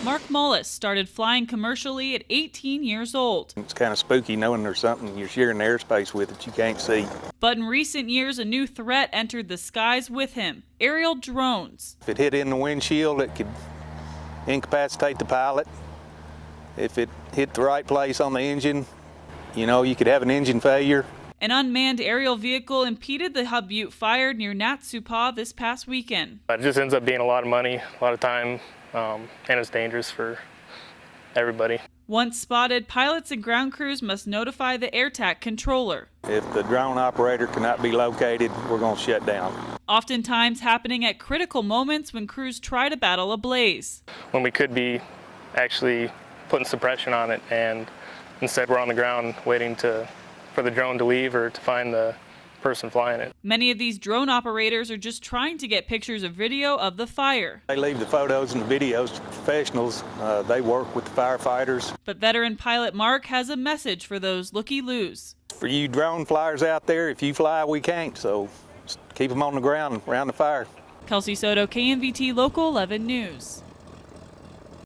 Mark Mullis started flying commercially at 18 years old. It's kind of spooky knowing there's something you're sharing airspace with that you can't see. But in recent years, a new threat entered the skies with him: aerial drones. If it hit in the windshield, it could incapacitate the pilot. If it hit the right place on the engine, you could have an engine failure. An unmanned aerial vehicle impeded the Hub Butte fire near Nat Supah this past weekend. It just ends up being a lot of money, a lot of time, and it's dangerous for everybody. Once spotted, pilots and ground crews must notify the AirTAC controller. If the drone operator cannot be located, we're going to shut down. Oftentimes happening at critical moments when crews try to battle a blaze. When we could be actually putting suppression on it, and instead we're on the ground waiting for the drone to leave or to find the person flying it. Many of these drone operators are just trying to get pictures or video of the fire. They leave the photos and the videos to professionals. They work with the firefighters. But veteran pilot Mark has a message for those looky-loos. For you drone flyers out there, if you fly, we can't, so keep them on the ground around the fire. Kelsey Souto, KMVT Local 11 News.